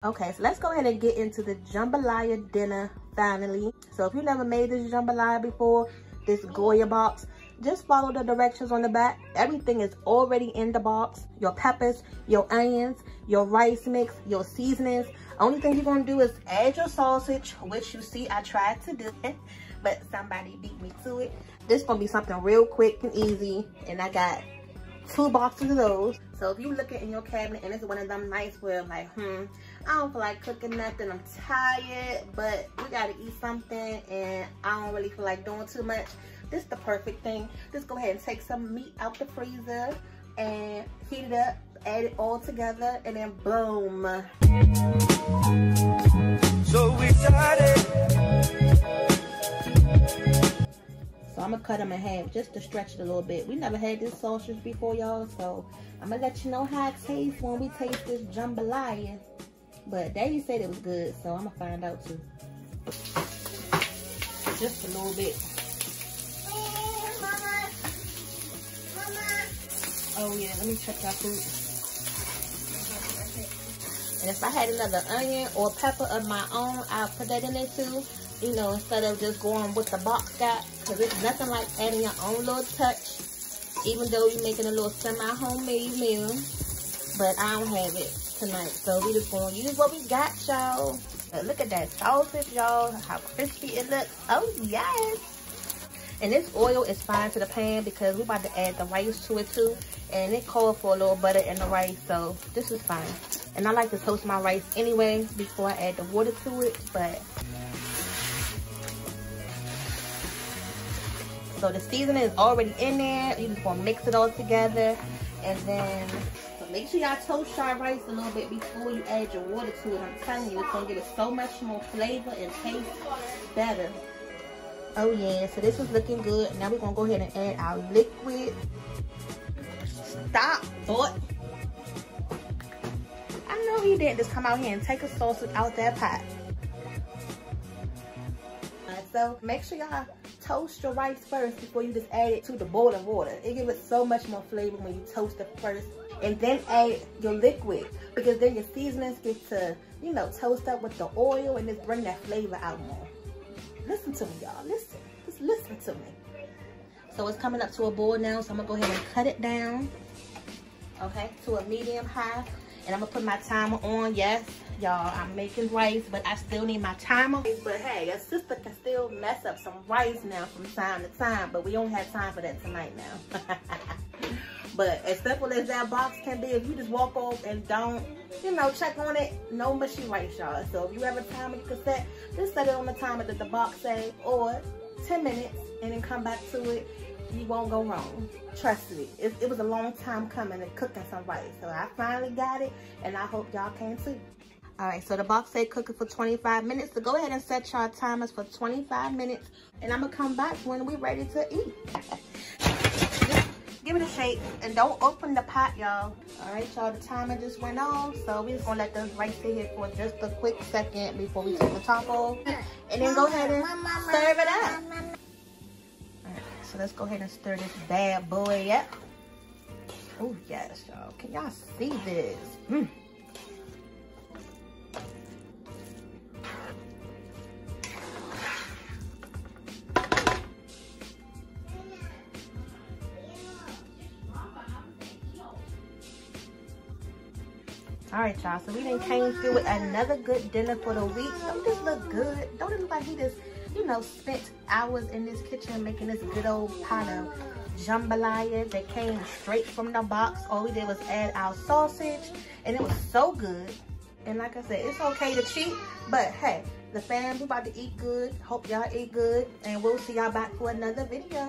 Okay, so let's go ahead and get into the jambalaya dinner finally. So if you never made this jambalaya before, this Goya box, just follow the directions on the back. Everything is already in the box. Your peppers, your onions, your rice mix, your seasonings. Only thing you're gonna do is add your sausage, which you see I tried to do, but somebody beat me to it. This is gonna be something real quick and easy, and I got 2 boxes of those. So if you looking in your cabinet and it's one of them nights where I'm like, I don't feel like cooking nothing, I'm tired, but we gotta eat something and I don't really feel like doing too much, this is the perfect thing. Just go ahead and take some meat out the freezer and heat it up, add it all together, and then boom. So we started. So I'm gonna cut them in half just to stretch it a little bit. We never had this sausage before, y'all, so I'm gonna let you know how it tastes when we taste this jambalaya. But Daddy said it was good, so I'm gonna find out too. Just a little bit. Oh yeah, let me check our food. And if I had another onion or pepper of my own, I'll put that in there too. You know, instead of just going with the box got, because it's nothing like adding your own little touch, even though you're making a little semi-homemade meal. But I don't have it tonight, so we just gonna use what we got, y'all. Look at that sausage, y'all, how crispy it looks. Oh yes. And this oil is fine to the pan because we're about to add the rice to it too, and it called for a little butter in the rice, so this is fine. And I like to toast my rice anyway before I add the water to it. But so the seasoning is already in there. You just gonna mix it all together, and then make sure y'all toast your rice a little bit before you add your water to it. I'm telling you, it's gonna give it so much more flavor and taste better. Oh yeah, so this is looking good. Now we're gonna go ahead and add our liquid. Stop, boy. I know he didn't just come out here and take a sausage out that pot. So make sure y'all toast your rice first before you just add it to the boiling water. It gives it so much more flavor when you toast it first and then add your liquid, because then your seasonings get to, you know, toast up with the oil and just bring that flavor out more. Listen to me, y'all. Listen. Just listen to me. So it's coming up to a boil now, so I'm gonna go ahead and cut it down, okay, to a medium high. And I'm gonna put my timer on. Yes, y'all, I'm making rice, but I still need my timer. But hey, a sister can still mess up some rice now from time to time, but we don't have time for that tonight now. But as simple as that box can be, if you just walk off and don't, you know, check on it, no mushy rice, y'all. So if you have a timer you can set, just set it on the timer that the box say, or 10 minutes, and then come back to it. You won't go wrong. Trust me. It was a long time coming and cooking some rice. So I finally got it, and I hope y'all can too. Alright, so the box say cooking for 25 minutes. So go ahead and set your timers for 25 minutes. And I'm going to come back when we're ready to eat. Just give it a shake. And don't open the pot, y'all. Alright, y'all, the timer just went on. So we're just going to let the rice sit here for just a quick second before we take the top off. And then go ahead and serve it up. So let's go ahead and stir this bad boy up. Oh yes, y'all. Can y'all see this? All right, y'all. So we done came through with another good dinner for the week. Don't this look good? Don't it look like he just, you know, spent hours in this kitchen making this good old pot of jambalaya that came straight from the box? All we did was add our sausage, and it was so good. And like I said, it's okay to cheat, but hey, the fam, we about to eat good. Hope y'all eat good, and we'll see y'all back for another video.